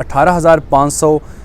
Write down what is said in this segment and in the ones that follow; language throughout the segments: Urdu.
18,500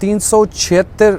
376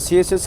CSS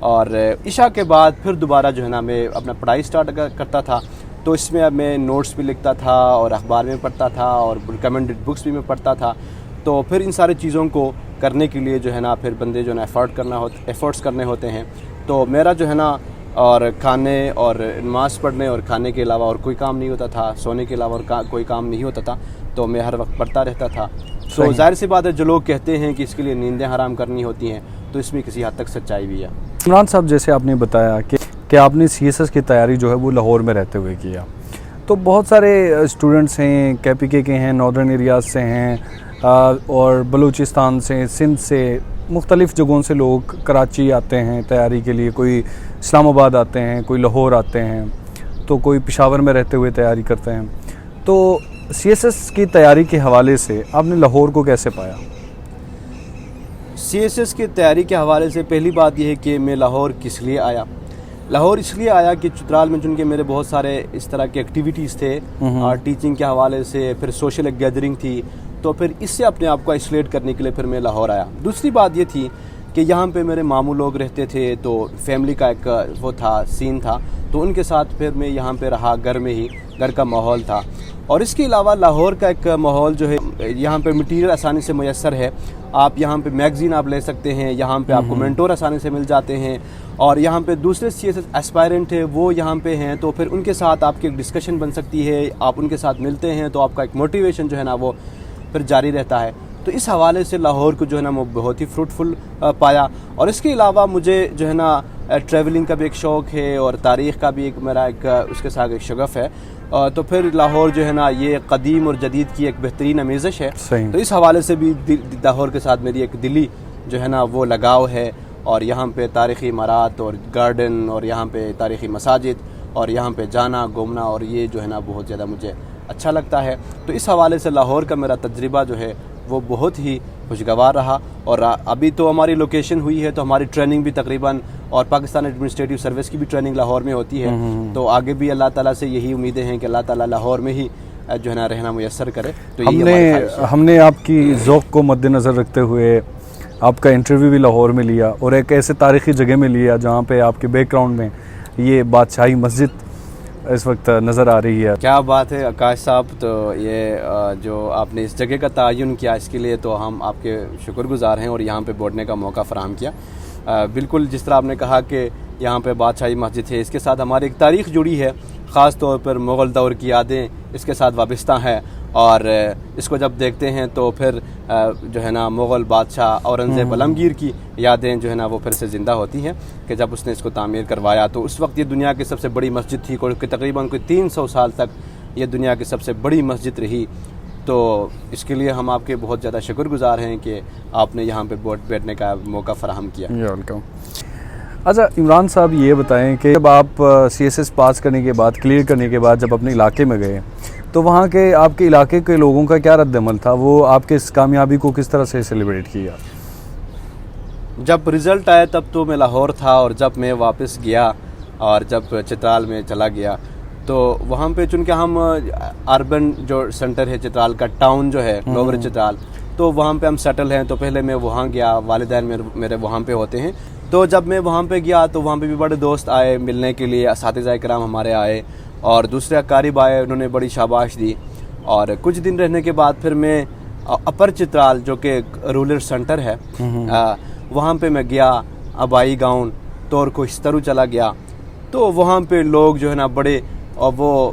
اور عشاء کے بعد پھر دوبارہ جو ہے نا میں اپنا پڑھائی سٹارٹ کرتا تھا. تو اس میں اب میں نوٹس بھی لکھتا تھا اور اخبار میں پڑھتا تھا اور ریکمنڈڈ بکس بھی میں پڑھتا تھا. تو پھر ان ساری چیزوں کو کرنے کے لیے جو ہے نا پھر بندے جو ہے نا ایفرٹس کرنے ہوتے ہیں. تو میرا جو ہے نا اور کھانے اور نماز پڑھنے اور کھانے کے علاوہ اور کوئی کام نہیں ہوتا تھا, سونے کے علاوہ اور کوئی کام نہیں ہوتا تھا. تو میں ہر وقت پڑھتا رہتا تھا. تو ظاہر سی بات ہے جو لوگ کہتے ہیں کہ اس کے لیے نیندیں حرام کرنی ہوتی ہیں, تو اس میں کسی حد تک سچائی بھی ہے. عمران صاحب, جیسے آپ نے بتایا کہ آپ نے CSS کی تیاری جو ہے وہ لاہور میں رہتے ہوئے کیا, تو بہت سارے اسٹوڈنٹس ہیں KPK کے ہیں, ناردرن ایریاز سے ہیں اور بلوچستان سے, سندھ سے, مختلف جگہوں سے لوگ کراچی آتے ہیں تیاری کے لیے. کوئی اسلام آباد آتے ہیں, کوئی لاہور آتے ہیں, تو کوئی پشاور میں رہتے ہوئے تیاری کرتے ہیں. تو CSS کی تیاری کے حوالے سے آپ نے لاہور کو کیسے پایا؟ CSS کی تیاری کے حوالے سے پہلی بات یہ ہے کہ میں لاہور کس لیے آیا. لاہور اس لیے آیا کہ چترال میں چونکہ میرے بہت سارے اس طرح کے ایکٹیویٹیز تھے ٹیچنگ کے حوالے سے, پھر سوشل ایک گیدرنگ تھی, تو پھر اس سے اپنے آپ کو آئسولیٹ کرنے کے لیے پھر میں لاہور آیا. دوسری بات یہ تھی کہ یہاں پہ میرے ماموں لوگ رہتے تھے, تو فیملی کا ایک وہ تھا, سین تھا, تو ان کے ساتھ پھر میں یہاں پہ رہا, گھر میں ہی, گھر کا ماحول تھا. اور اس کے علاوہ لاہور کا ایک ماحول جو ہے, یہاں پہ مٹیریل آسانی سے میسر ہے. آپ یہاں پہ میگزین آپ لے سکتے ہیں, یہاں پہ آپ کو مینٹور آسانی سے مل جاتے ہیں, اور یہاں پہ دوسرے CSS ایسپائرنٹ ہیں وہ یہاں پہ ہیں, تو پھر ان کے ساتھ آپ کی ایک ڈسکشن بن سکتی ہے. آپ ان کے ساتھ ملتے ہیں تو آپ کا ایک موٹیویشن جو ہے نا وہ پھر جاری رہتا ہے. تو اس حوالے سے لاہور کو جو ہے نا وہ بہت ہی فروٹفل پایا. اور اس کے علاوہ مجھے جو ہے نا ٹریولنگ کا بھی ایک شوق ہے, اور تاریخ کا بھی ایک میرا ایک اس کے ساتھ ایک شغف ہے. تو پھر لاہور جو ہے نا یہ قدیم اور جدید کی ایک بہترین آمیزش ہے. تو اس حوالے سے بھی لاہور کے ساتھ میری ایک دلی جو ہے نا وہ لگاؤ ہے. اور یہاں پہ تاریخی عمارات اور گارڈن, اور یہاں پہ تاریخی مساجد, اور یہاں پہ جانا گھومنا, اور یہ جو ہے نا بہت زیادہ مجھے اچھا لگتا ہے. تو اس حوالے سے لاہور کا میرا تجربہ جو ہے وہ بہت ہی خوشگوار رہا. اور ابھی تو ہماری لوکیشن ہوئی ہے, تو ہماری ٹریننگ بھی تقریباً, اور پاکستان ایڈمنسٹریٹو سروس کی بھی ٹریننگ لاہور میں ہوتی ہے. تو آگے بھی اللہ تعالیٰ سے یہی امیدیں ہیں کہ اللہ تعالیٰ لاہور میں ہی جو ہے نا رہنا میسر کرے. تو ہم نے آپ کی ذوق کو مد نظر رکھتے ہوئے آپ کا انٹرویو بھی لاہور میں لیا, اور ایک ایسے تاریخی جگہ میں لیا جہاں پہ آپ کے بیک گراؤنڈ میں یہ بادشاہی مسجد اس وقت نظر آ رہی ہے. کیا بات ہے آکاش صاحب, تو یہ جو آپ نے اس جگہ کا تعین کیا اس کے لیے تو ہم آپ کے شکر گزار ہیں, اور یہاں پہ بیٹھنے کا موقع فراہم کیا. بالکل جس طرح آپ نے کہا کہ یہاں پہ بادشاہی مسجد ہے, اس کے ساتھ ہماری ایک تاریخ جڑی ہے, خاص طور پر مغل دور کی یادیں اس کے ساتھ وابستہ ہیں. اور اس کو جب دیکھتے ہیں تو پھر جو ہے نا مغل بادشاہ اورنگزیب عالمگیر کی یادیں جو ہے نا وہ پھر سے زندہ ہوتی ہیں, کہ جب اس نے اس کو تعمیر کروایا تو اس وقت یہ دنیا کی سب سے بڑی مسجد تھی, کہ تقریباً کوئی 300 سال تک یہ دنیا کی سب سے بڑی مسجد رہی. تو اس کے لیے ہم آپ کے بہت زیادہ شکر گزار ہیں کہ آپ نے یہاں پہ بیٹھنے کا موقع فراہم کیا. اچھا عمران صاحب, یہ بتائیں کہ جب آپ CSS پاس کرنے کے بعد, کلیئر کرنے کے بعد جب اپنے علاقے میں گئے, تو وہاں کے آپ کے علاقے کے لوگوں کا کیا رد عمل تھا؟ وہ آپ کے اس کامیابی کو کس طرح سے سیلیبریٹ کیا؟ جب رزلٹ آیا تب تو میں لاہور تھا, اور جب میں واپس گیا اور جب چترال میں چلا گیا تو وہاں پہ چونکہ ہم اربن جو سینٹر ہے چترال کا, ٹاؤن جو ہے لوور چترال, تو وہاں پہ ہم سیٹل ہیں. تو پہلے میں وہاں گیا, والدین میرے وہاں پہ ہوتے ہیں. تو جب میں وہاں پہ گیا تو وہاں پہ بھی بڑے دوست آئے ملنے کے لیے, اساتذہ کرام ہمارے آئے, اور دوسرے اقارب آئے, انہوں نے بڑی شاباش دی. اور کچھ دن رہنے کے بعد پھر میں اپر چترال جو کہ رورل سینٹر ہے وہاں پہ میں گیا, آبائی گاؤں طور کوہسترو چلا گیا. تو وہاں پہ لوگ جو ہے نا بڑے, اور وہ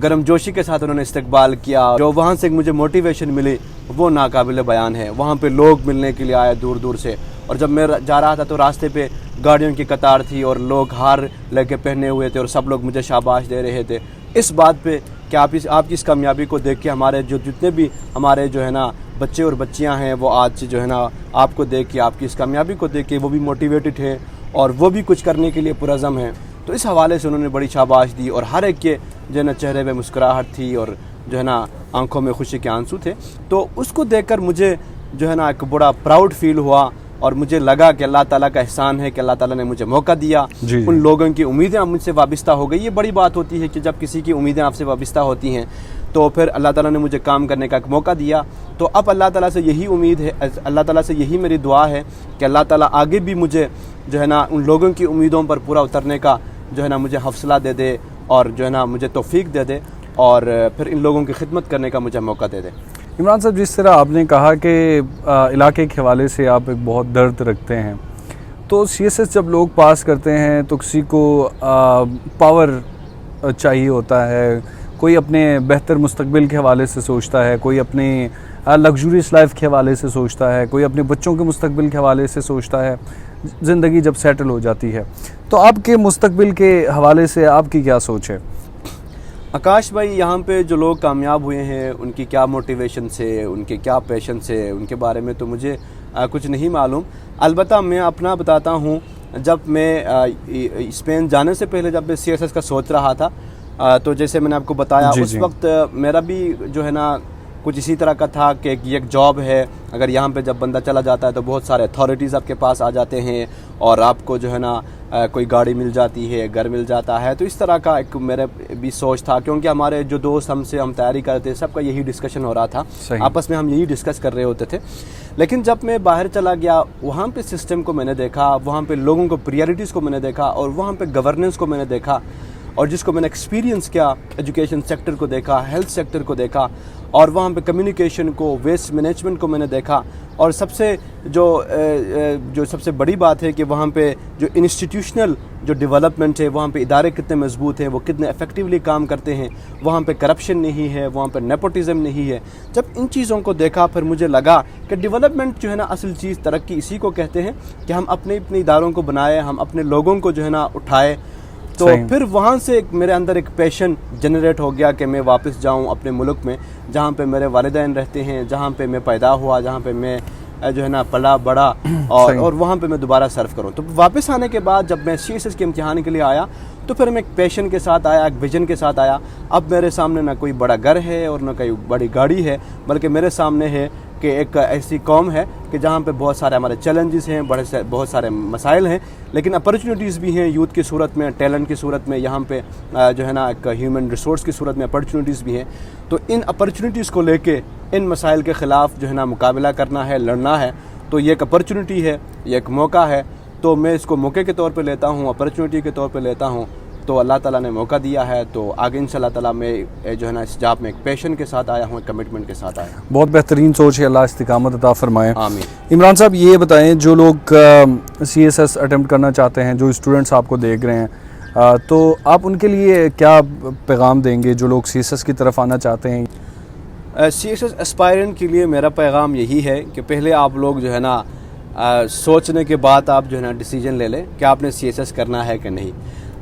گرم جوشی کے ساتھ انہوں نے استقبال کیا. جو وہاں سے مجھے موٹیویشن ملی وہ ناقابل بیان ہے. وہاں پہ لوگ ملنے کے لیے آئے دور دور سے, اور جب میں جا رہا تھا تو راستے پہ گاڑیوں کی قطار تھی, اور لوگ ہار لے کے پہنے ہوئے تھے, اور سب لوگ مجھے شاباش دے رہے تھے. اس بات پہ کہ آپ کی اس کامیابی کو دیکھ کے ہمارے جتنے بھی ہمارے جو ہے نا بچے اور بچیاں ہیں, وہ آج جو ہے نا آپ کو دیکھ کے, آپ کی اس کامیابی کو دیکھ کے وہ بھی موٹیویٹڈ ہیں, اور وہ بھی کچھ کرنے کے لیے پرعزم ہیں. تو اس حوالے سے انہوں نے بڑی شاباش دی, اور ہر ایک کے جو ہے نا چہرے پہ مسکراہٹ تھی, اور جو ہے نا آنکھوں میں خوشی کے آنسو تھے. تو اس کو دیکھ کر مجھے جو ہے نا ایک بڑا پراؤڈ فیل ہوا, اور مجھے لگا کہ اللہ تعالیٰ کا احسان ہے کہ اللہ تعالیٰ نے مجھے موقع دیا. ان لوگوں کی امیدیں مجھ سے وابستہ ہو گئی. یہ بڑی بات ہوتی ہے کہ جب کسی کی امیدیں آپ سے وابستہ ہوتی ہیں تو پھر اللہ تعالیٰ نے مجھے کام کرنے کا ایک موقع دیا. تو اب اللہ تعالیٰ سے یہی امید ہے, اللہ تعالیٰ سے یہی میری دعا ہے کہ اللہ تعالیٰ آگے بھی مجھے جو ہے نا ان لوگوں کی امیدوں پر پورا اترنے کا جو ہے نا مجھے حوصلہ دے دے اور جو ہے نا مجھے توفیق دے دے اور پھر ان لوگوں کی خدمت کرنے کا مجھے موقع دے دے۔ عمران صاحب، جس طرح آپ نے کہا کہ علاقے کے حوالے سے آپ ایک بہت درد رکھتے ہیں، تو سی ایس ایس جب لوگ پاس کرتے ہیں تو کسی کو پاور چاہیے ہوتا ہے، کوئی اپنے بہتر مستقبل کے حوالے سے سوچتا ہے، کوئی اپنے لگژریس لائف کے حوالے سے سوچتا ہے، کوئی اپنے بچوں کے مستقبل کے حوالے سے سوچتا ہے، زندگی جب سیٹل ہو جاتی ہے۔ تو آپ کے مستقبل کے حوالے سے آپ کی کیا سوچ ہے؟ آکاش بھائی، یہاں پہ جو لوگ کامیاب ہوئے ہیں ان کی کیا موٹیویشن سے، ان کے کیا پیشن سے، ان کے بارے میں تو مجھے کچھ نہیں معلوم۔ البتہ میں اپنا بتاتا ہوں، جب میں اسپین جانے سے پہلے جب میں سی ایس ایس کا سوچ رہا تھا تو جیسے میں نے آپ کو بتایا اس وقت میرا بھی جو ہے نا کچھ اسی طرح کا تھا کہ یہ ایک جاب ہے، اگر یہاں پہ جب بندہ چلا جاتا ہے تو بہت سارے اتھارٹیز آپ کے پاس آ جاتے ہیں اور آپ کو جو ہے نا کوئی گاڑی مل جاتی ہے، گھر مل جاتا ہے۔ تو اس طرح کا ایک میرا بھی سوچ تھا، کیونکہ ہمارے جو دوست ہم تیاری کرتے سب کا یہی ڈسکشن ہو رہا تھا، آپس میں ہم یہی ڈسکس کر رہے ہوتے تھے۔ لیکن جب میں باہر چلا گیا، وہاں پہ سسٹم کو میں نے دیکھا، وہاں پہ لوگوں کو پریارٹیز کو میں نے دیکھا اور وہاں پہ گورننس کو میں نے دیکھا، اور جس کو میں نے ایکسپیرینس کیا، ایجوکیشن سیکٹر کو دیکھا، ہیلتھ سیکٹر کو دیکھا، اور وہاں پہ کمیونیکیشن کو، ویسٹ مینجمنٹ کو میں نے دیکھا، اور سب سے بڑی بات ہے کہ وہاں پہ جو انسٹیٹیوشنل جو ڈیولپمنٹ ہے، وہاں پہ ادارے کتنے مضبوط ہیں، وہ کتنے ایفیکٹیولی کام کرتے ہیں، وہاں پہ کرپشن نہیں ہے، وہاں پہ نیپوٹزم نہیں ہے۔ جب ان چیزوں کو دیکھا پھر مجھے لگا کہ ڈیولپمنٹ جو ہے نا اصل چیز، ترقی اسی کو کہتے ہیں کہ ہم اپنے اداروں کو بنائے، ہم اپنے لوگوں کو جو ہے نا اٹھائے۔ تو پھر وہاں سے میرے اندر ایک پیشن جنریٹ ہو گیا کہ میں واپس جاؤں اپنے ملک میں، جہاں پہ میرے والدین رہتے ہیں، جہاں پہ میں پیدا ہوا، جہاں پہ میں جو ہے نا پلا بڑا، اور وہاں پہ میں دوبارہ سرو کروں۔ تو واپس آنے کے بعد جب میں سی ایس ایس کے امتحان کے لیے آیا تو پھر میں ایک پیشن کے ساتھ آیا، ایک ویژن کے ساتھ آیا۔ اب میرے سامنے نہ کوئی بڑا گھر ہے اور نہ کوئی بڑی گاڑی ہے، بلکہ میرے سامنے ہے کہ ایک ایسی قوم ہے کہ جہاں پہ بہت سارے ہمارے چیلنجز ہیں، بہت سارے مسائل ہیں، لیکن اپرچونیٹیز بھی ہیں، یوتھ کی صورت میں، ٹیلنٹ کی صورت میں، یہاں پہ جو ہے نا ایک ہیومن ریسورس کی صورت میں اپرچونیٹیز بھی ہیں۔ تو ان اپرچونیٹیز کو لے کے ان مسائل کے خلاف جو ہے نا مقابلہ کرنا ہے، لڑنا ہے، تو یہ ایک اپرچونیٹی ہے، یہ ایک موقع ہے، تو میں اس کو موقع کے طور پہ لیتا ہوں، اپرچونیٹی کے طور پہ لیتا ہوں۔ تو اللہ تعالیٰ نے موقع دیا ہے، تو آگے انشاءاللہ تعالیٰ میں جو ہے نا اس جاب میں ایک پیشن کے ساتھ آیا ہوں، ایک کمٹمنٹ کے ساتھ آیا ہوں۔ بہت بہترین سوچ ہے، اللہ استقامت عطا فرمائے۔ آمین۔ عمران صاحب، یہ بتائیں، جو لوگ سی ایس ایس اٹیمپٹ کرنا چاہتے ہیں، جو اسٹوڈنٹس آپ کو دیکھ رہے ہیں، تو آپ ان کے لیے کیا پیغام دیں گے جو لوگ سی ایس ایس کی طرف آنا چاہتے ہیں؟ سی ایس ایس اسپائرنٹ کے لیے میرا پیغام یہی ہے کہ پہلے آپ لوگ جو ہے نا سوچنے کے بعد آپ جو ہے نا ڈیسیجن لے لیں کہ آپ نے سی ایس ایس کرنا ہے کہ نہیں۔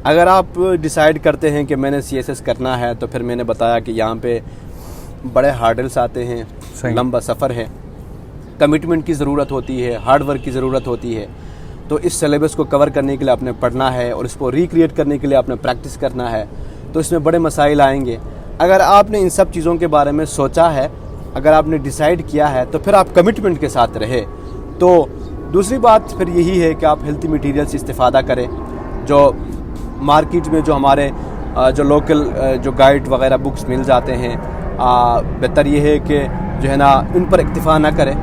اگر آپ ڈیسائیڈ کرتے ہیں کہ میں نے سی ایس ایس کرنا ہے، تو پھر میں نے بتایا کہ یہاں پہ بڑے ہارڈلس آتے ہیں، لمبا سفر ہے، کمٹمنٹ کی ضرورت ہوتی ہے، ہارڈ ورک کی ضرورت ہوتی ہے۔ تو اس سلیبس کو کور کرنے کے لیے آپ نے پڑھنا ہے اور اس کو ریکریٹ کرنے کے لیے آپ نے پریکٹس کرنا ہے، تو اس میں بڑے مسائل آئیں گے۔ اگر آپ نے ان سب چیزوں کے بارے میں سوچا ہے، اگر آپ نے ڈیسائیڈ کیا ہے، تو پھر آپ کمٹمنٹ کے ساتھ رہے۔ تو دوسری بات پھر یہی ہے کہ آپ ہیلتھی میٹیریل سے استفادہ کریں، جو مارکیٹ میں جو ہمارے جو لوکل جو گائیڈ وغیرہ بکس مل جاتے ہیں، بہتر یہ ہے کہ جو ہے نا ان پر اکتفا نہ کریں،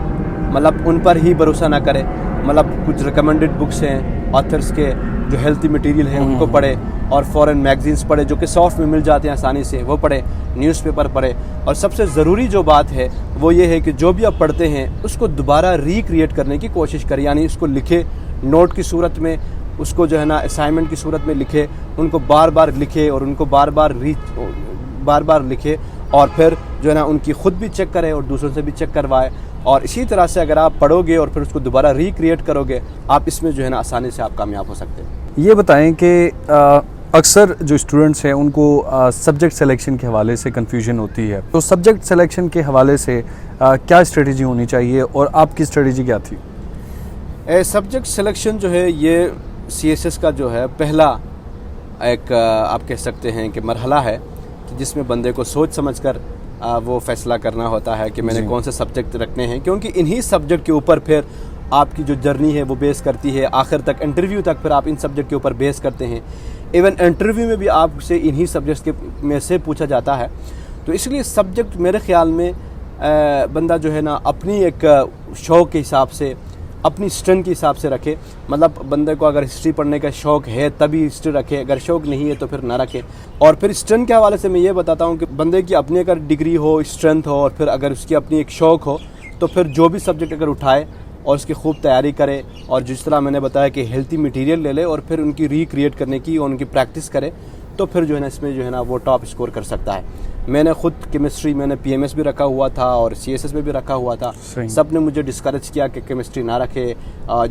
مطلب ان پر ہی بھروسہ نہ کریں، مطلب کچھ ریکمنڈڈ بکس ہیں آتھرس کے جو ہیلتھی میٹیریل ہیں ان کو پڑھیں، اور فورن میگزینس پڑھیں جو کہ سافٹ میں مل جاتے ہیں آسانی سے، وہ پڑھیں، نیوز پیپر پڑھیں۔ اور سب سے ضروری جو بات ہے وہ یہ ہے کہ جو بھی آپ پڑھتے ہیں اس کو دوبارہ ریکریٹ کرنے کی کوشش کریں، یعنی اس کو لکھے نوٹ کی صورت میں، اس کو جو ہے نا اسائنمنٹ کی صورت میں لکھے، ان کو بار بار لکھے اور ان کو بار بار لکھے، اور پھر جو ہے نا ان کی خود بھی چیک کرے اور دوسروں سے بھی چیک کروائے۔ اور اسی طرح سے اگر آپ پڑھو گے اور پھر اس کو دوبارہ ریکریٹ کرو گے، آپ اس میں جو ہے نا آسانی سے آپ کامیاب ہو سکتے ہیں۔ یہ بتائیں کہ اکثر جو اسٹوڈنٹس ہیں ان کو سبجیکٹ سلیکشن کے حوالے سے کنفیوژن ہوتی ہے، تو سبجیکٹ سلیکشن کے حوالے سے کیا اسٹریٹجی ہونی چاہیے اور آپ کی اسٹریٹجی کیا تھی؟ سبجیکٹ سلیکشن جو ہے یہ سی ایس ایس کا جو ہے پہلا ایک آپ کہہ سکتے ہیں کہ مرحلہ ہے، جس میں بندے کو سوچ سمجھ کر وہ فیصلہ کرنا ہوتا ہے کہ میں نے کون سے سبجیکٹ رکھنے ہیں، کیونکہ انہی سبجیکٹ کے اوپر پھر آپ کی جو جرنی ہے وہ بیس کرتی ہے، آخر تک انٹرویو تک پھر آپ ان سبجیکٹ کے اوپر بیس کرتے ہیں۔ ایون انٹرویو میں بھی آپ سے انہی سبجیکٹس میں سے پوچھا جاتا ہے، تو اس لیے سبجیکٹ میرے خیال میں بندہ جو ہے نا اپنی ایک شوق کے حساب سے اپنی اسٹرینتھ کے حساب سے رکھے. مطلب بندے کو اگر ہسٹری پڑھنے کا شوق ہے تبھی ہسٹری رکھے, اگر شوق نہیں ہے تو پھر نہ رکھے. اور پھر اسٹرینتھ کے حوالے سے میں یہ بتاتا ہوں کہ بندے کی اپنی اگر ڈگری ہو, اسٹرینتھ ہو, اور پھر اگر اس کی اپنی ایک شوق ہو تو پھر جو بھی سبجیکٹ اگر اٹھائے اور اس کی خوب تیاری کرے, اور جس طرح میں نے بتایا کہ ہیلتھی میٹیریل لے لے اور پھر ان کی ریکریٹ کرنے کی اور ان کی پریکٹس کرے, تو پھر جو ہے نا اس میں جو ہے نا وہ ٹاپ اسکور کر سکتا ہے. میں نے خود کیمسٹری میں نے پی ایم ایس بھی رکھا ہوا تھا اور سی ایس ایس میں بھی رکھا ہوا تھا. سب نے مجھے ڈسکریج کیا کہ کیمسٹری نہ رکھے,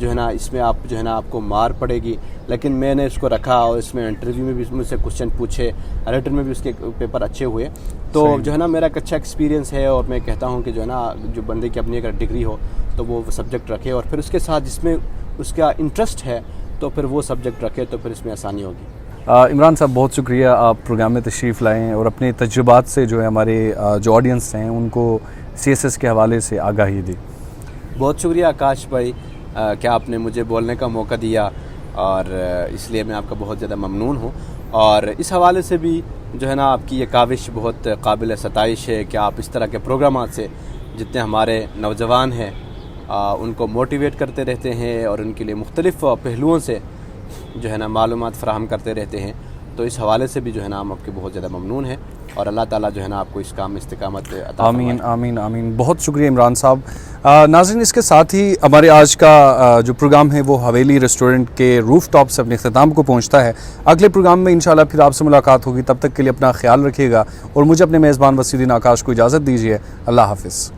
جو ہے نا اس میں آپ جو ہے نا آپ کو مار پڑے گی, لیکن میں نے اس کو رکھا اور اس میں انٹرویو میں بھی مجھ سے کوشچن پوچھے, ریٹن میں بھی اس کے پیپر اچھے ہوئے. تو جو ہے نا میرا ایک اچھا ایکسپیرینس ہے, اور میں کہتا ہوں کہ جو ہے نا جو بندے کی اپنی اگر ڈگری ہو تو وہ سبجیکٹ رکھے, اور پھر اس کے ساتھ جس میں اس کا انٹرسٹ ہے تو پھر وہ سبجیکٹ رکھے, تو پھر اس میں آسانی ہوگی. عمران صاحب بہت شکریہ, آپ پروگرام میں تشریف لائیں اور اپنے تجربات سے جو ہے ہمارے جو آڈینس ہیں ان کو سی ایس ایس کے حوالے سے آگاہی دی. بہت شکریہ آکاش بھائی کہ آپ نے مجھے بولنے کا موقع دیا, اور اس لیے میں آپ کا بہت زیادہ ممنون ہوں. اور اس حوالے سے بھی جو ہے نا آپ کی یہ کاوش بہت قابل ستائش ہے کہ آپ اس طرح کے پروگرامات سے جتنے ہمارے نوجوان ہیں ان کو موٹیویٹ کرتے رہتے ہیں اور ان کے لیے مختلف پہلوؤں سے جو ہے نا معلومات فراہم کرتے رہتے ہیں. تو اس حوالے سے بھی جو ہے نا ہم آپ کے بہت زیادہ ممنون ہیں, اور اللہ تعالیٰ جو ہے نا آپ کو اس کام میں استقامت عطا فرمائے. آمین آمین آمین. بہت شکریہ عمران صاحب. ناظرین, اس کے ساتھ ہی ہمارے آج کا جو پروگرام ہے وہ حویلی ریسٹورنٹ کے روف ٹاپ سے اپنے اختتام کو پہنچتا ہے. اگلے پروگرام میں انشاءاللہ پھر آپ سے ملاقات ہوگی. تب تک کے لیے اپنا خیال رکھیے گا اور مجھے اپنے میزبان وسیع الدین آکاش کو اجازت دیجیے. اللہ حافظ.